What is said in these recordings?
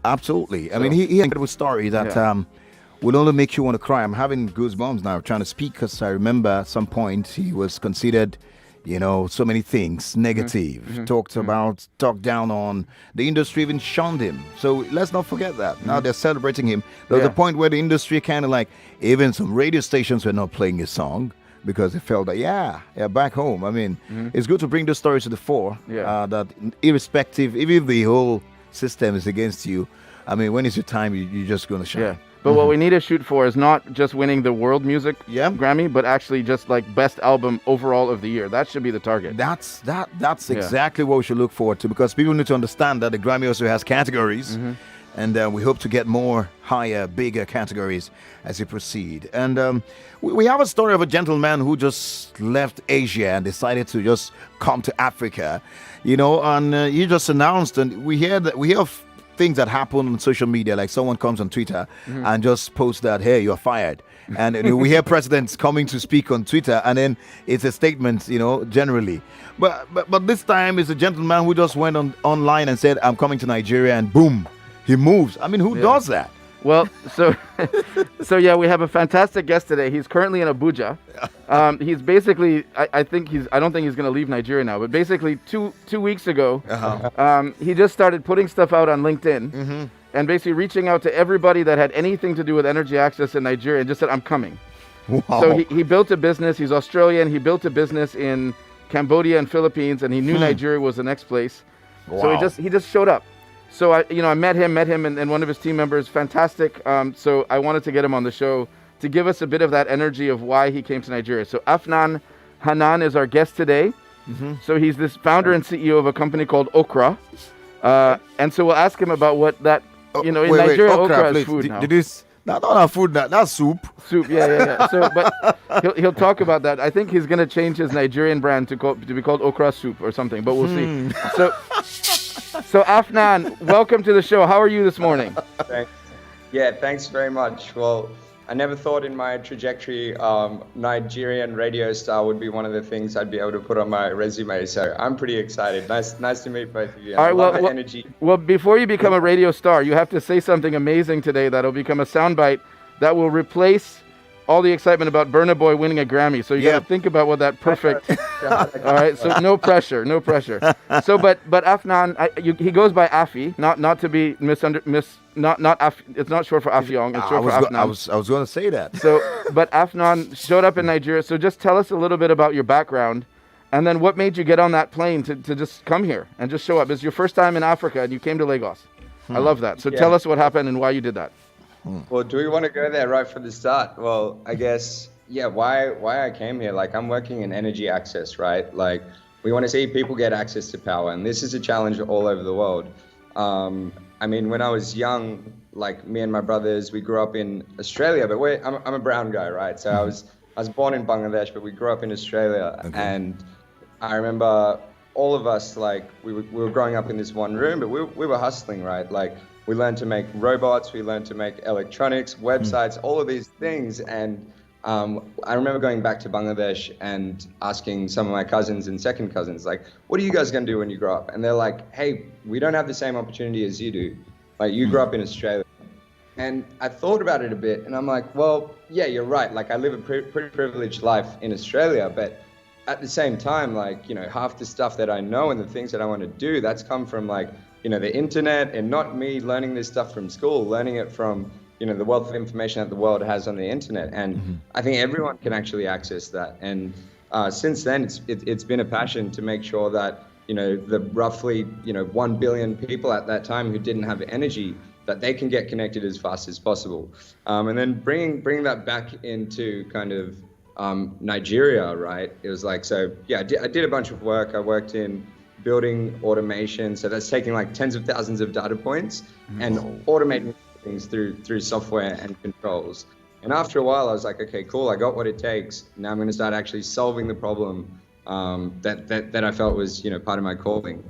Absolutely. I So, mean, he had a incredible story that yeah. will only make you want to cry. I'm having goosebumps now trying to speak because I remember at some point he was considered, so many things negative, talked down on. The industry even shunned him. So let's not forget that. Now they're celebrating him. There was a Yeah. point where the industry kind of like, even some radio stations were not playing his song because they felt that, yeah, back home. I mean, it's good to bring those stories to the fore. Yeah. That irrespective, even if the whole system is against you, I mean, when it's your time, you're just going to shine. Yeah. But what we need to shoot for is not just winning the World Music Yeah. Grammy, but actually just like best album overall of the year. That should be the target. That's exactly what we should look forward to, because people need to understand that the Grammy also has categories, and we hope to get more higher, bigger categories as we proceed. And we have a story of a gentleman who just left Asia and decided to just come to Africa, and he just announced, and we hear of things that happen on social media, like someone comes on Twitter and just posts that, hey, you're fired. And we hear presidents coming to speak on Twitter, and then it's a statement, generally. But this time it's a gentleman who just went online and said, I'm coming to Nigeria, and boom, he moves. I mean, who does that? Well, so yeah, we have a fantastic guest today. He's currently in Abuja. He's basically, I don't think he's going to leave Nigeria now, but basically two weeks ago, he just started putting stuff out on LinkedIn and basically reaching out to everybody that had anything to do with energy access in Nigeria and just said, I'm coming. Wow. So he built a business. He's Australian. He built a business in Cambodia and Philippines, and he knew Nigeria was the next place. Wow. So he just showed up. So I met him and one of his team members, fantastic. So I wanted to get him on the show to give us a bit of that energy of why he came to Nigeria. So Afnan Hannan is our guest today. So he's this founder and CEO of a company called Okra. And so we'll ask him about what that, in Nigeria, okra is food now. Not food, that's soup. Soup, yeah. So, but he'll talk about that. I think he's going to change his Nigerian brand to be called Okra Soup or something, but we'll see. So Afnan, welcome to the show. How are you this morning? Thanks. Yeah, thanks very much. Well, I never thought in my trajectory Nigerian radio star would be one of the things I'd be able to put on my resume. So I'm pretty excited. Nice to meet both of you. All right, I love the energy. Well, before you become a radio star, you have to say something amazing today that'll become a soundbite that will replace all the excitement about Burna Boy winning a Grammy. So you got to think about what that perfect. All right, so no pressure. So, but Afnan, he goes by Afi, not to be not Af. It's not short for Afyong. It's short for Afnan. I was going to say that. So, but Afnan showed up in Nigeria. So just tell us a little bit about your background, and then what made you get on that plane to just come here and just show up. It's your first time in Africa, and you came to Lagos. I love that. So tell us what happened and why you did that. Well, do we want to go there right from the start? Well, I guess, why I came here. Like, I'm working in energy access, right? Like, we want to see people get access to power, and this is a challenge all over the world. I mean, when I was young, like me and my brothers, we grew up in Australia, but I'm a brown guy, right? So I was born in Bangladesh, but we grew up in Australia. Okay. And I remember all of us, like, we were growing up in this one room, but we were hustling, right? Like, we learned to make robots, we learned to make electronics, websites, all of these things. And I remember going back to Bangladesh and asking some of my cousins and second cousins, like, what are you guys going to do when you grow up? And they're like, hey, we don't have the same opportunity as you do. Like, you grew up in Australia. And I thought about it a bit, and I'm like, well, yeah, you're right. Like, I live a pretty privileged life in Australia, but at the same time, like, half the stuff that I know and the things that I want to do, that's come from, like, the internet, and not me learning this stuff from school, learning it from, the wealth of information that the world has on the internet. And I think everyone can actually access that. And since then, it's been a passion to make sure that, the roughly, 1 billion people at that time who didn't have energy, that they can get connected as fast as possible. And then bringing that back into kind of Nigeria, right? It was like, so yeah, I did a bunch of work. I worked in building automation, so that's taking like tens of thousands of data points and automating things through software and controls. And after a while, I was like, okay, cool, I got what it takes. Now I'm going to start actually solving the problem that I felt was, part of my calling.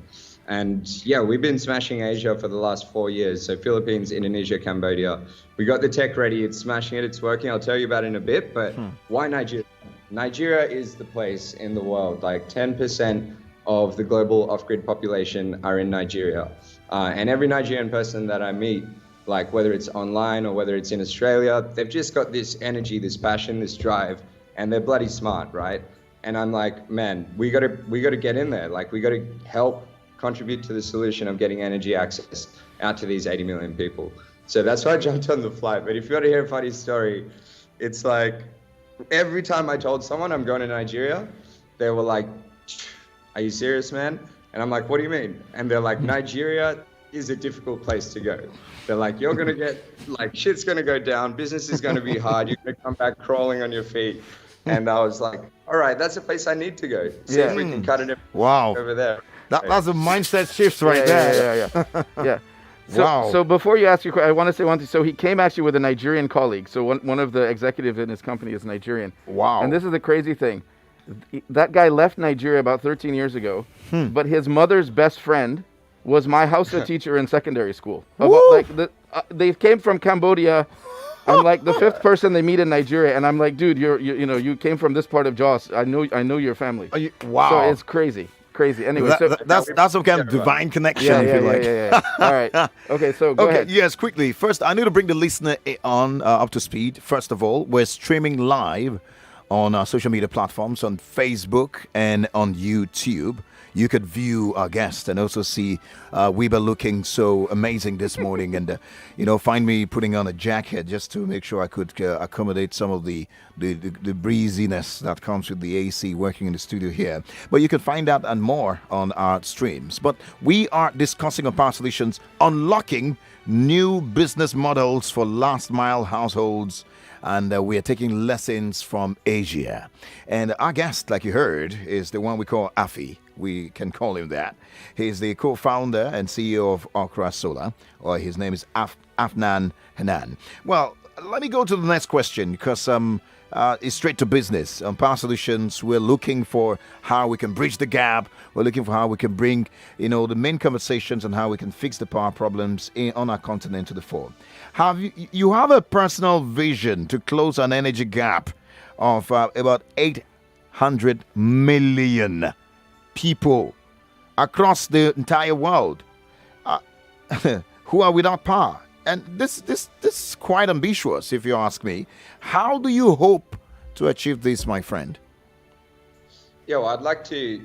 And yeah, we've been smashing Asia for the last 4 years. So Philippines, Indonesia, Cambodia. We got the tech ready, it's smashing it, it's working. I'll tell you about it in a bit, but why Nigeria? Nigeria is the place in the world, like 10% of the global off-grid population are in Nigeria. And every Nigerian person that I meet, like whether it's online or whether it's in Australia, they've just got this energy, this passion, this drive, and they're bloody smart, right? And I'm like, man, we gotta get in there. Like we gotta help contribute to the solution of getting energy access out to these 80 million people. So that's why I jumped on the flight. But if you want to hear a funny story, it's like every time I told someone I'm going to Nigeria, they were like, are you serious, man? And I'm like, what do you mean? And they're like, Nigeria is a difficult place to go. They're like, you're going to get, like, shit's going to go down. Business is going to be hard. You're going to come back crawling on your feet. And I was like, all right, that's a place I need to go. See if we can cut it over there. That's a mindset shift right there. Yeah. So before you ask your question, I want to say one thing. So he came actually with a Nigerian colleague. So one of the executives in his company is Nigerian. Wow. And this is the crazy thing. That guy left Nigeria about 13 years ago, but his mother's best friend was my Hausa teacher in secondary school. They came from Cambodia. I'm like the fifth person they meet in Nigeria, and I'm like, dude, you came from this part of Jos. I know your family. Wow. So it's crazy. Anyway, that's some kind of divine connection. Yeah. All right. Okay, so go ahead. Yes, quickly. First, I need to bring the listener on up to speed. First of all, we're streaming live on our social media platforms on Facebook and on YouTube. You could view our guest and also see Wiebe looking so amazing this morning, and find me putting on a jacket just to make sure I could accommodate some of the breeziness that comes with the AC working in the studio here. But you can find out and more on our streams. But we are discussing on Power Solutions unlocking new business models for last mile households. And we are taking lessons from Asia. And our guest, like you heard, is the one we call Afi. We can call him that. He's the co-founder and CEO of Okra Solar, or his name is Afnan Hannan. Well, let me go to the next question, because it's straight to business. On Power Solutions, we're looking for how we can bridge the gap. We're looking for how we can bring, the main conversations on how we can fix the power problems on our continent to the fore. You have a personal vision to close an energy gap of about 800 million people across the entire world who are without power. And this is quite ambitious, if you ask me. How do you hope to achieve this, my friend? Yeah, well, I'd like to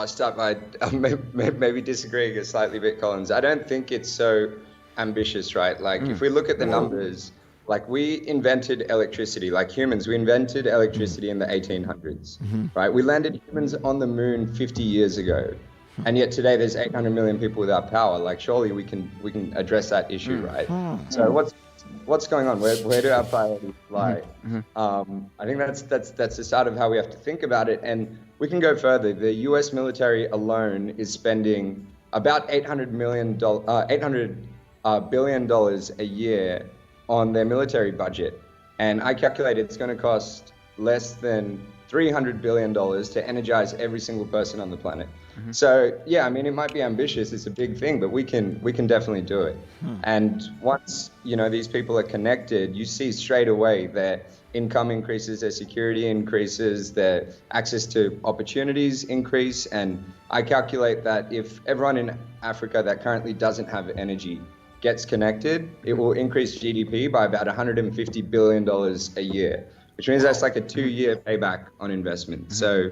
start by maybe disagreeing a slightly bit, Collins. I don't think it's so ambitious, right? Like, if we look at the numbers, like we invented electricity, like humans, we invented electricity in the 1800s, right? We landed humans on the moon 50 years ago. And yet today there's 800 million people without power. Like, surely we can address that issue, right? So what's going on? Where do our priorities lie? I think that's the start of how we have to think about it. And we can go further. The US military alone is spending about $800 billion a year on their military budget. And I calculate it's going to cost less than $300 billion to energize every single person on the planet. So yeah, I mean, it might be ambitious, it's a big thing, but we can definitely do it. And once these people are connected, you see straight away their income increases, their security increases, their access to opportunities increase. And I calculate that if everyone in Africa that currently doesn't have energy gets connected, it will increase GDP by about $150 billion a year, which means that's like a 2-year payback on investment. So,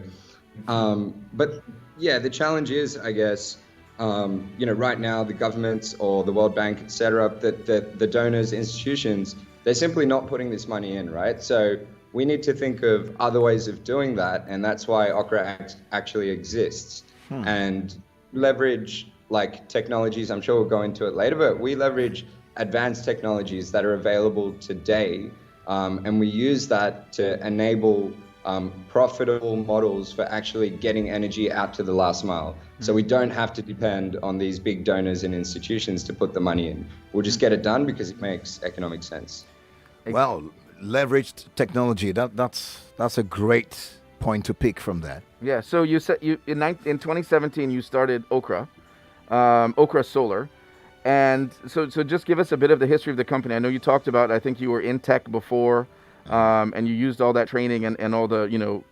but yeah, the challenge is, I guess, right now the governments or the World Bank, et cetera, the donors, institutions, they're simply not putting this money in, right? So we need to think of other ways of doing that, and that's why Okra actually exists. And leverage like technologies, I'm sure we'll go into it later, but we leverage advanced technologies that are available today, and we use that to enable profitable models for actually getting energy out to the last mile. So we don't have to depend on these big donors and institutions to put the money in. We'll just get it done because it makes economic sense. Well, leveraged technology, that's a great point to pick from that. Yeah, so you said in 2017 you started Okra Solar. And so just give us a bit of the history of the company. I know you talked about, I think you were in tech before, and you used all that training and all the,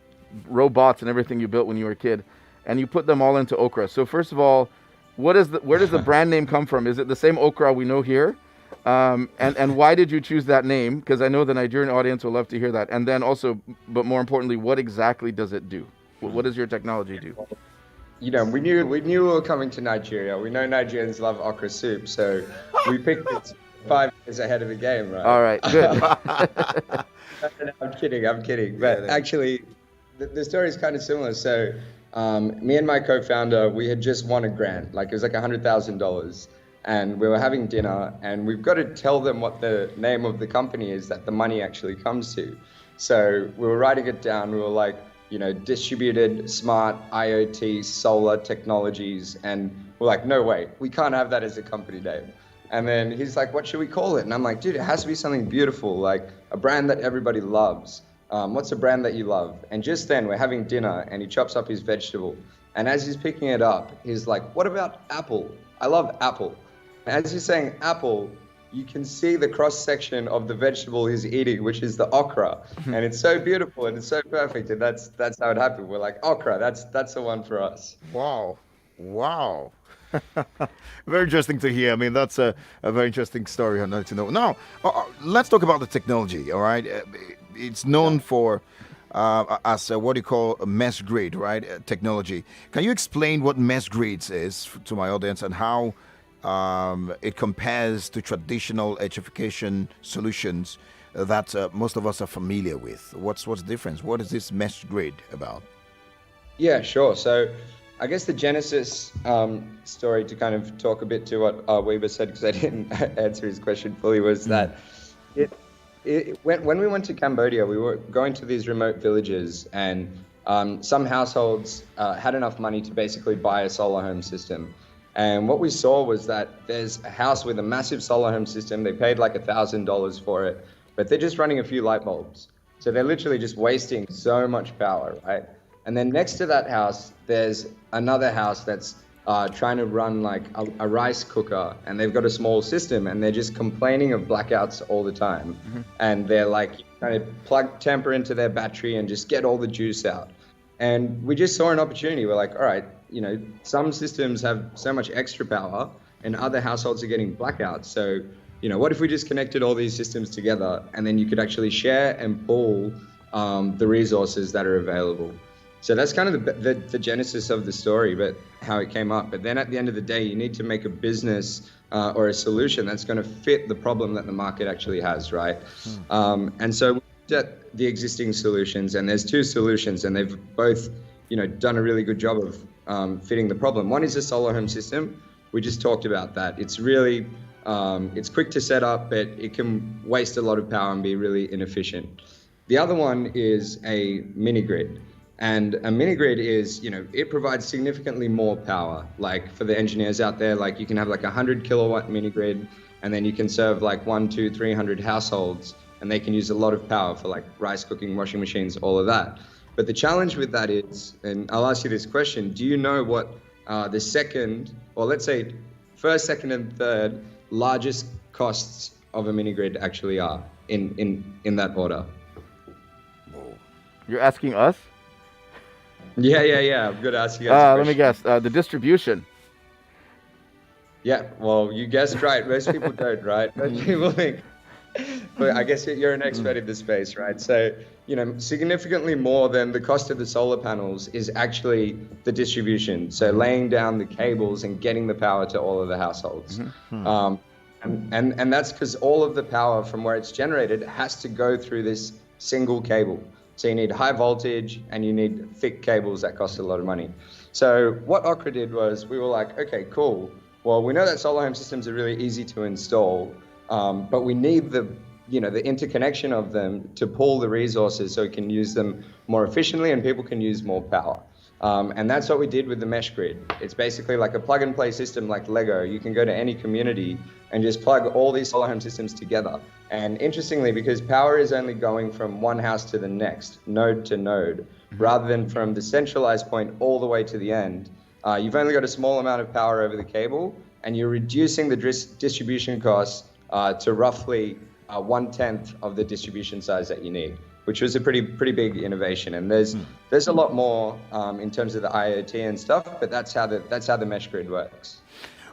robots and everything you built when you were a kid, and you put them all into Okra. So first of all, where does the brand name come from? Is it the same Okra we know here? And why did you choose that name? Because I know the Nigerian audience will love to hear that. And then also, but more importantly, what exactly does it do? What does your technology do? You know, we knew we were coming to Nigeria. We know Nigerians love okra soup, so we picked it 5 years ahead of the game, right? All right, good. No, I'm kidding. But actually, the story is kind of similar. So, me and my co-founder, we had just won a grant. Like, it was like $100,000. And we were having dinner, and we've got to tell them what the name of the company is that the money actually comes to. So we were writing it down. We were like, you know, distributed smart IoT solar technologies. And we're like, no way, we can't have that as a company name. And then he's like, what should we call it? And I'm like, dude, it has to be something beautiful, like a brand that everybody loves. What's a brand that you love? And just then we're having dinner, and he chops up his vegetable. And as he's picking it up, he's like, what about apple? I love apple. As he's saying apple, you can see the cross section of the vegetable he's eating, which is the okra, and it's so beautiful and it's so perfect, and that's how it happened. We're like, okra, that's the one for us. Wow. Very interesting to hear. I mean, that's a very interesting story. I'd like to know. Now, let's talk about the technology. All right, it's known for as what you call a mesh grid, right? Technology. Can you explain what mesh grids is to my audience and how it compares to traditional electrification solutions that most of us are familiar with? What's the difference? What is this mesh grid about? Yeah, sure. So I guess the genesis story, to kind of talk a bit to what Wiebe said, because I didn't answer his question fully, was that when we went to Cambodia, we were going to these remote villages, and some households had enough money to basically buy a solar home system. And what we saw was that there's a house with a massive solar home system. They paid like $1,000 for it, but they're just running a few light bulbs. So they're literally just wasting so much power, right? And then next to that house, there's another house that's trying to run like a rice cooker, and they've got a small system, and they're just complaining of blackouts all the time. Mm-hmm. And they're like trying to plug temper into their battery and just get all the juice out. And we just saw an opportunity. We're like, all right, you know, some systems have so much extra power and other households are getting blackouts. So, you know, what if we just connected all these systems together, and then you could actually share and pool the resources that are available. So that's kind of the genesis of the story, but how it came up. But then at the end of the day, you need to make a business or a solution that's going to fit the problem that the market actually has, right? And so we looked at the existing solutions, and there's two solutions, and they've both, you know, done a really good job of fitting the problem. One is a solar home system. We just talked about that. It's really, it's quick to set up, but it can waste a lot of power and be really inefficient. The other one is a mini grid. And a mini grid is, you know, it provides significantly more power. Like for the engineers out there, like you can have like 100 kilowatt mini grid, and then you can serve like 100, 200, 300 households, and they can use a lot of power for like rice cooking, washing machines, all of that. But the challenge with that is, and I'll ask you this question, do you know what the second, or let's say first, second, and third largest costs of a mini grid actually are in that order? You're asking us? Yeah. I'm good at asking you guys. Let me guess. The distribution. Yeah, well, you guessed right. Most people don't, right? Most people think. But I guess you're an expert in this space, right? So, you know, significantly more than the cost of the solar panels is actually the distribution. So laying down the cables and getting the power to all of the households. And that's because all of the power from where it's generated has to go through this single cable. So you need high voltage and you need thick cables that cost a lot of money. So what Okra did was we were like, okay, cool. Well, we know that solar home systems are really easy to install, but we need the interconnection of them to pool the resources so we can use them more efficiently and people can use more power. And that's what we did with the mesh grid. It's basically like a plug and play system like Lego. You can go to any community and just plug all these solar home systems together. And interestingly, because power is only going from one house to the next, node to node, rather than from the centralized point all the way to the end, you've only got a small amount of power over the cable, and you're reducing the distribution costs to roughly 1/10 of the distribution size that you need. which was a pretty big innovation. And there's a lot more in terms of the IoT and stuff, but that's how the mesh grid works.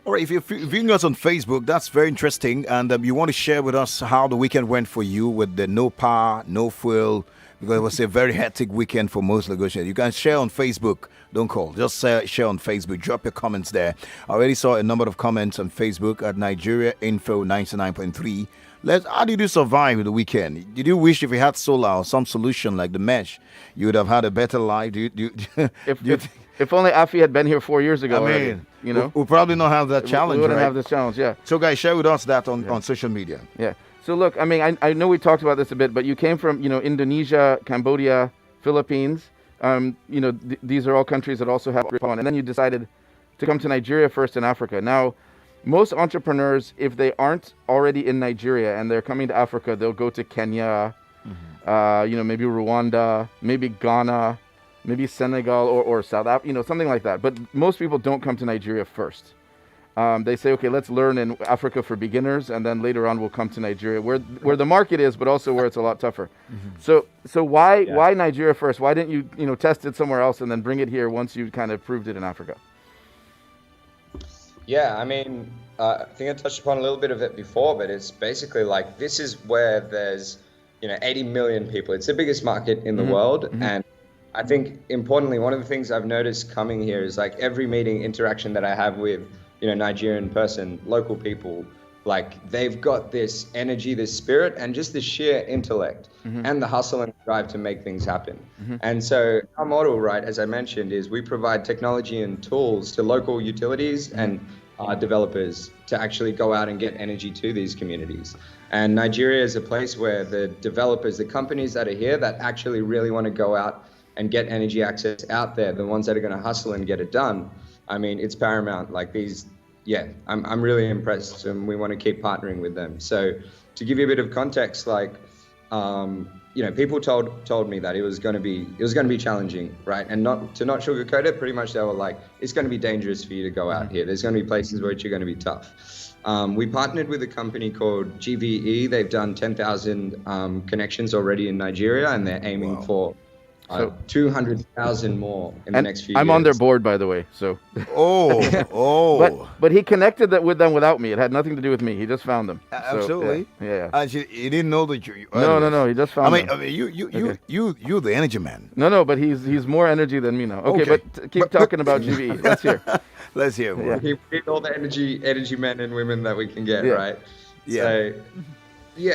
All right, if you're viewing us on Facebook, that's very interesting. And you want to share with us how the weekend went for you with the no power, no fuel, because it was a very hectic weekend for most Lagosians. You can share on Facebook. Don't call. Just share on Facebook. Drop your comments there. I already saw a number of comments on Facebook at Nigeria Info 99.3. How did you survive the weekend? Did you wish if you had solar or some solution like the mesh, you would have had a better life? If only Afi had been here 4 years ago. I mean, we'll probably not have that challenge. We wouldn't right? have this challenge, yeah. So, guys, share with us that on social media. Yeah. So, look, I mean, I know we talked about this a bit, but you came from, Indonesia, Cambodia, Philippines. These are all countries that also have power. And then you decided to come to Nigeria first in Africa. Now, most entrepreneurs, if they aren't already in Nigeria and they're coming to Africa, they'll go to Kenya, maybe Rwanda, maybe Ghana, maybe Senegal or South Africa, something like that. But most people don't come to Nigeria first. They say, okay, let's learn in Africa for beginners, and then later on we'll come to Nigeria, where the market is, but also where it's a lot tougher. So why Nigeria first? Why didn't you test it somewhere else and then bring it here once you kind of proved it in Africa? Yeah, I mean, I think I touched upon a little bit of it before, but it's basically like this is where there's 80 million people. It's the biggest market in the world, and I think importantly, one of the things I've noticed coming here is like every meeting interaction that I have with, Nigerian person, local people, like they've got this energy, this spirit, and just the sheer intellect and the hustle and drive to make things happen. And so our model, right, as I mentioned, is we provide technology and tools to local utilities and developers to actually go out and get energy to these communities. And Nigeria is a place where the developers, the companies that are here that actually really want to go out and get energy access out there, the ones that are going to hustle and get it done, I mean, it's paramount. Like these, I'm really impressed, and we want to keep partnering with them. So to give you a bit of context, like, people told me that it was going to be challenging, right? And not sugarcoat it, pretty much they were like, it's going to be dangerous for you to go out here. There's going to be places where you're going to be tough. We partnered with a company called GVE. They've done 10,000 connections already in Nigeria, and they're aiming for 200,000 more in the next few years. I'm on their board, by the way. So. But he connected that with them without me. It had nothing to do with me. He just found them. Absolutely. So, yeah. Actually, he didn't know that you. No. He just found them. I mean, you're the energy man. No. But he's more energy than me now. Okay. But keep talking about GVE. Let's hear. Let's hear. Yeah. We need all the energy men and women that we can get, right? Yeah. So,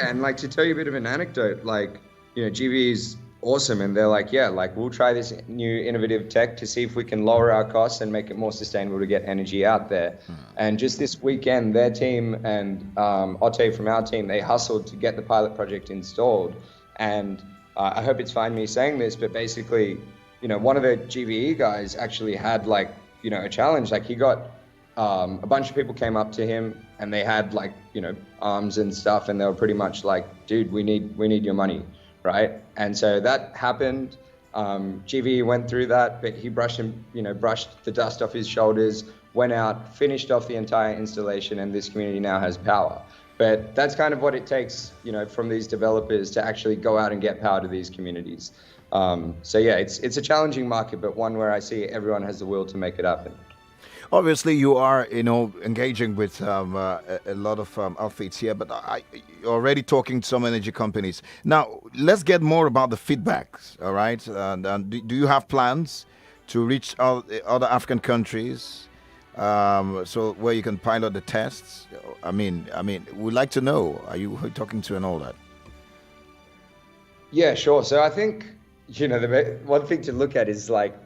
and like to tell you a bit of an anecdote, like GVE's awesome, and they're like, we'll try this new innovative tech to see if we can lower our costs and make it more sustainable to get energy out there. And just this weekend, their team and Ote from our team, they hustled to get the pilot project installed. And I hope it's fine me saying this, but basically, one of the GVE guys actually had a challenge. Like he got a bunch of people came up to him and they had arms and stuff, and they were pretty much like, dude, we need your money. Right, and so that happened. GV went through that, but he brushed the dust off his shoulders, went out, finished off the entire installation, and this community now has power. But that's kind of what it takes, from these developers to actually go out and get power to these communities. It's a challenging market, but one where I see everyone has the will to make it happen. Obviously, you are, engaging with a lot of outfits here, but you're already talking to some energy companies. Now, let's get more about the feedbacks, all right? Do you have plans to reach other African countries, so where you can pilot the tests? I mean, we'd like to know. Are you talking to and all that? Yeah, sure. So I think, the one thing to look at is like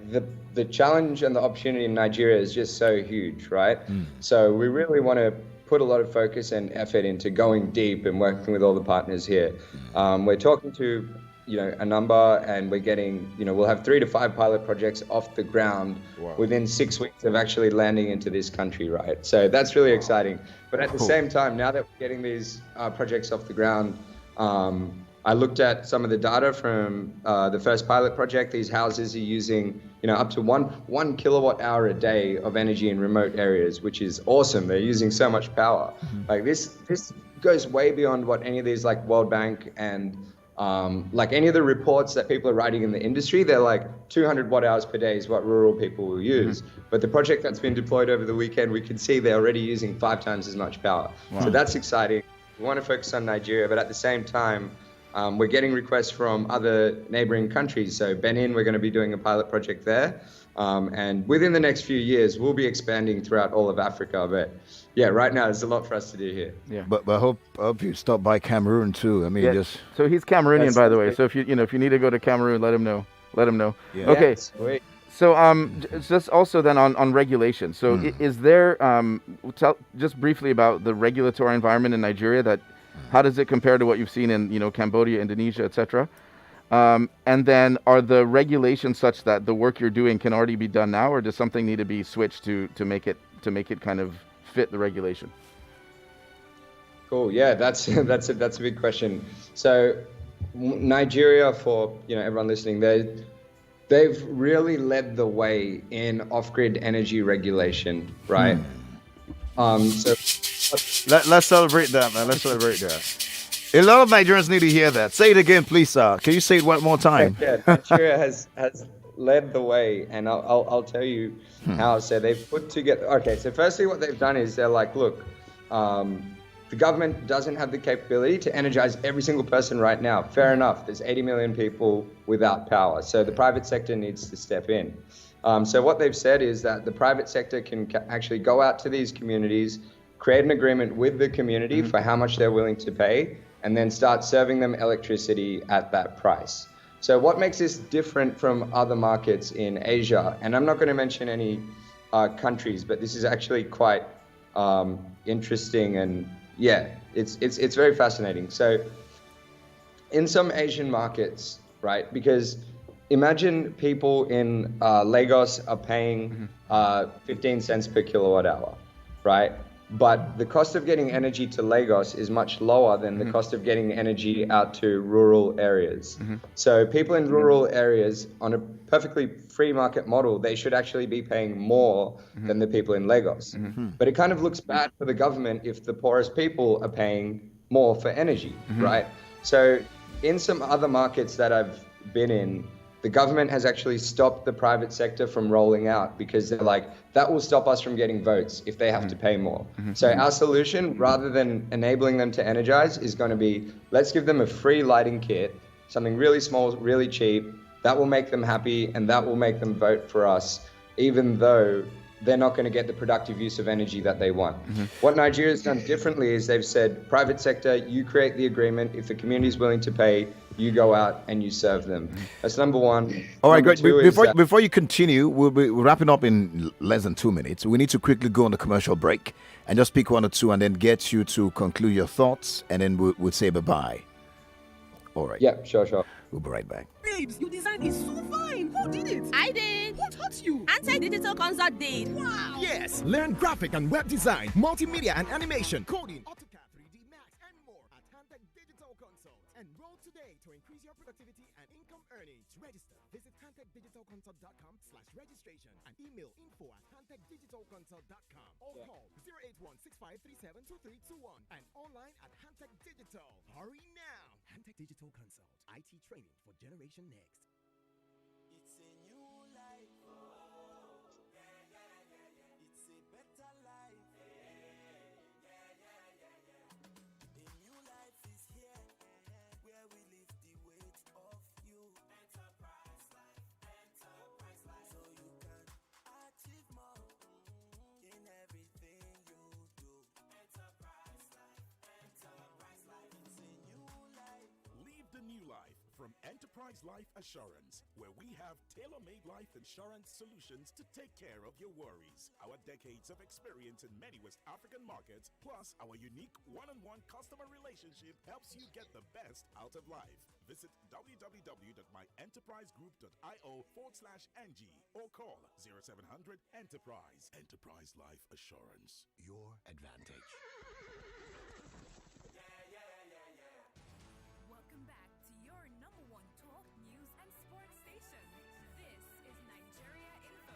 the challenge and the opportunity in Nigeria is just so huge, right? So we really want to put a lot of focus and effort into going deep and working with all the partners here. We're talking to, a number, and we're getting, we'll have 3 to 5 pilot projects off the ground within 6 weeks of actually landing into this country, right? So that's really exciting. But at the same time, now that we're getting these projects off the ground, I looked at some of the data from the first pilot project. These houses are using, up to one kilowatt hour a day of energy in remote areas, which is awesome. They're using so much power. Like this goes way beyond what any of these like World Bank and like any of the reports that people are writing in the industry, they're like 200 watt hours per day is what rural people will use. But the project that's been deployed over the weekend, we can see they're already using 5 times as much power. Wow. So that's exciting. We want to focus on Nigeria, but at the same time, we're getting requests from other neighboring countries. So Benin, we're going to be doing a pilot project there. And within the next few years, we'll be expanding throughout all of Africa. But yeah, right now, there's a lot for us to do here. Yeah. But I hope you stop by Cameroon too. I mean, just. So he's Cameroonian, by the way. So if you need to go to Cameroon, let him know. Yeah. Okay. Yeah, sweet. So just also then on regulation. So is there tell just briefly about the regulatory environment in Nigeria? How does it compare to what you've seen in Cambodia, Indonesia, etc.? And then are the regulations such that the work you're doing can already be done now, or does something need to be switched to make it kind of fit the regulation? Cool. Yeah, that's a big question. So Nigeria, for everyone listening, they've really led the way in off-grid energy regulation, right? So let's celebrate that, man. Let's celebrate that. A lot of Nigerians need to hear that. Say it again, please, sir. Can you say it one more time? Yeah, Nigeria has led the way, and I'll tell you how. So they've put together. Okay, so firstly, what they've done is they're like, look, the government doesn't have the capability to energize every single person right now. Fair enough. There's 80 million people without power, so the private sector needs to step in. So what they've said is that the private sector can actually go out to these communities, create an agreement with the community for how much they're willing to pay, and then start serving them electricity at that price. So what makes this different from other markets in Asia, and I'm not going to mention any countries, but this is actually quite interesting, and yeah, it's very fascinating. So in some Asian markets, right, because imagine people in Lagos are paying 15 cents per kilowatt hour, right? But the cost of getting energy to Lagos is much lower than the cost of getting energy out to rural areas. So people in rural areas, on a perfectly free market model, they should actually be paying more than the people in Lagos. But it kind of looks bad for the government if the poorest people are paying more for energy, right? So in some other markets that I've been in, the government has actually stopped the private sector from rolling out because they're like, that will stop us from getting votes if they have to pay more. So our solution, rather than enabling them to energize, is going to be, let's give them a free lighting kit, something really small, really cheap, that will make them happy and that will make them vote for us, even though they're not going to get the productive use of energy that they want. What Nigeria's done differently is they've said, private sector, you create the agreement. If the community is willing to pay, you go out and you serve them. That's number one. All right, great. Before you continue, we'll be wrapping up in less than 2 minutes. We need to quickly go on the commercial break and just pick one or two and then get you to conclude your thoughts, and then we'll say bye-bye. All right. Yeah, sure. We'll be right back. Babes, your design is so fine. Who did it? I did. Who taught you? Anti-Digital Consult did. Wow. Yes, learn graphic and web design, multimedia and animation, coding, AutoCAD, 3D Max, and more at Hantec Digital Consult. Enroll today to increase your productivity and income earnings. Register. Visit hantecdigitalconsult.com/registration and email info@hantecdigitalconsult.com or call 081-6537-2321 and online at Hantec Digital. Hurry now. Hantec Digital Consult. IT training for Generation Next. It's a new life. It's a better life. A new life is here, where we lift the weight of you. Enterprise life. So you can achieve more in everything you do. Enterprise life. It's a new life. Live the new life from Enterprise Life Assurance, where we have tailor-made life insurance solutions to take care of your worries. Our decades of experience in many West African markets, plus our unique one-on-one customer relationship, helps you get the best out of life. Visit www.myenterprisegroup.io/NG or call 0700 Enterprise. Enterprise Life Assurance, your advantage. Welcome back to your #1 talk, news, and sports station. This is Nigeria Info.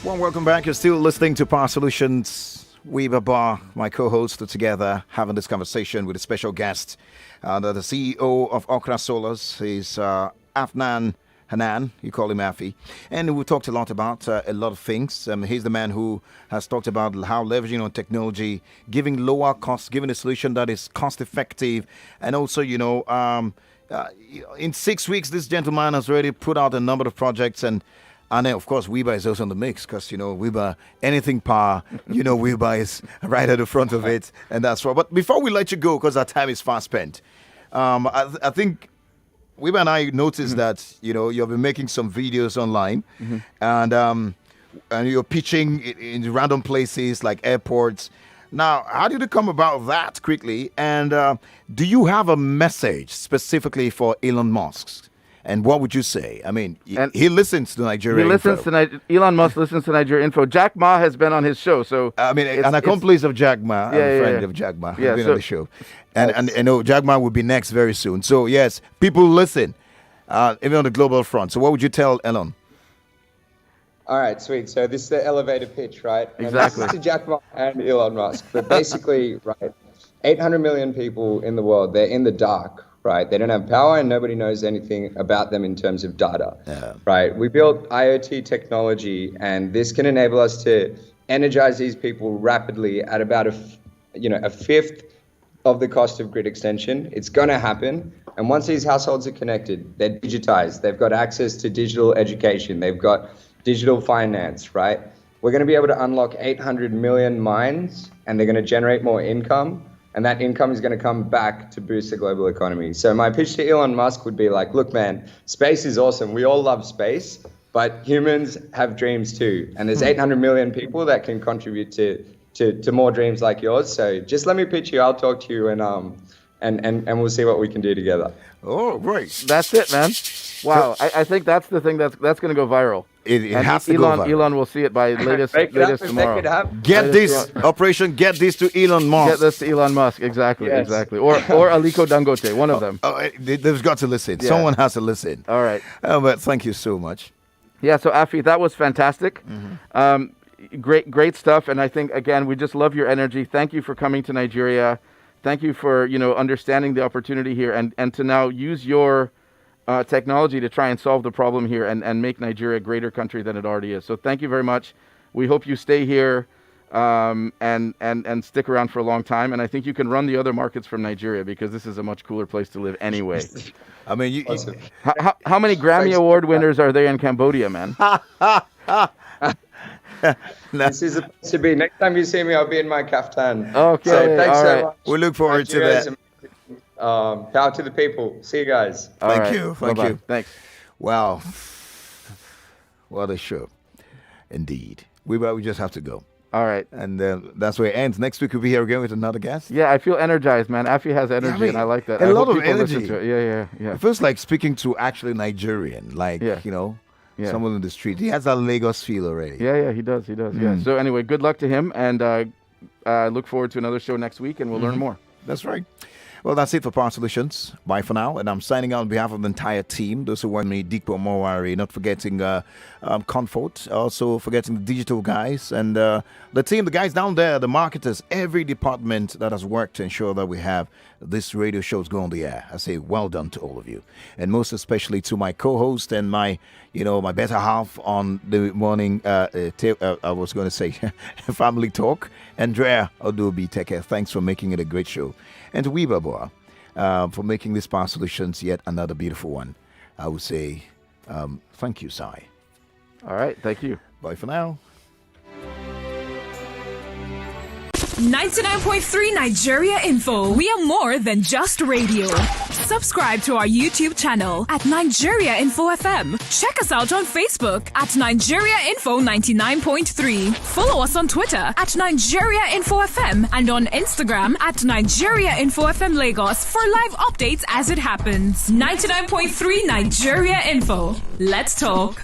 Well, welcome back. You're still listening to Power Solutions Wiebe, Boer, my co-host, are together having this conversation with a special guest, the CEO of Okra Solars. He's Afnan. Hannan, you call him Afi. And we talked a lot about a lot of things. He's the man who has talked about how leveraging on technology, giving lower costs, giving a solution that is cost effective. And also, in 6 weeks, this gentleman has already put out a number of projects. And then, of course, Wiebe is also in the mix because, Wiebe, anything power, Wiebe is right at the front of it. And that's right. But before we let you go, because our time is fast spent, I think Wiebe and I noticed that you've been making some videos online, and you're pitching in random places like airports. Now, how did it come about that quickly? And do you have a message specifically for Elon Musk? And what would you say? I mean, he listens to Nigeria Info. Elon Musk listens to Nigeria Info. Jack Ma has been on his show. So an accomplice of Jack Ma, I'm a friend of Jack Ma. I've been on the show. And I know Jack Ma will be next very soon. So, yes, people listen, even on the global front. So what would you tell Elon? All right, sweet. So this is the elevator pitch, right? Exactly. And this is to Jack Ma and Elon Musk. But basically, right, 800 million people in the world, they're in the dark. Right, they don't have power and nobody knows anything about them in terms of data. Right, we built IoT technology, and this can enable us to energize these people rapidly at about a fifth of the cost of grid extension. It's going to happen, and once these households are connected, they're digitized. They've got access to digital education. They've got digital finance. Right, we're going to be able to unlock 800 million minds, and they're going to generate more income. And that income is going to come back to boost the global economy. So my pitch to Elon Musk would be like, look, man, space is awesome. We all love space, but humans have dreams too. And there's 800 million people that can contribute to more dreams like yours. So just let me pitch you. I'll talk to you and we'll see what we can do together. Oh, great. That's it, man. Wow. I think that's the thing that's going to go viral. It has to go viral. Elon will see it by latest tomorrow. Get this, Operation Get This to Elon Musk. Get this to Elon Musk, exactly. Or Aliko Dangote, one of them. They've got to listen. Yeah. Someone has to listen. All right. But thank you so much. Yeah, so Afi, that was fantastic. Great stuff. And I think, again, we just love your energy. Thank you for coming to Nigeria. Thank you for, understanding the opportunity here and to now use your technology to try and solve the problem here and make Nigeria a greater country than it already is. So thank you very much. We hope you stay here and stick around for a long time. And I think you can run the other markets from Nigeria because this is a much cooler place to live anyway. I mean, how many Grammy Award winners are there in Cambodia, man? This is supposed to be. Next time you see me, I'll be in my kaftan. Okay, so thanks so much. We look forward to that. Power to the people. See you guys. Thank you. Thanks. Wow. What a show. Indeed. We just have to go. All right. And that's where it ends. Next week we'll be here again with another guest. Yeah, I feel energized, man. Afi has energy, and I like that. A lot of energy. Yeah. It feels like speaking to actually Nigerian, someone in the street. He has that Lagos feel already. Yeah, he does. Yeah. So anyway, good luck to him, and look forward to another show next week, and we'll learn more. That's right. Well, that's it for Power Solutions. Bye for now. And I'm signing out on behalf of the entire team. Those who want me, Dikpo Mowari, not forgetting Comfort, also forgetting the digital guys and the team, the guys down there, the marketers, every department that has worked to ensure that we have this radio shows go on the air. I say well done to all of you. And most especially to my co-host and my better half on the morning, I was going to say family talk, Andrea Odobi Teke. Thanks for making it a great show. And to Wiebe Boer for making this Power Solutions yet another beautiful one. I would say thank you, Sai. All right, thank you. Bye for now. 99.3 Nigeria Info. We are more than just radio. Subscribe to our YouTube channel at Nigeria Info FM. Check us out on Facebook at Nigeria Info 99.3. Follow us on Twitter at Nigeria Info FM and on Instagram at Nigeria Info FM Lagos for live updates as it happens. 99.3 Nigeria Info. Let's talk.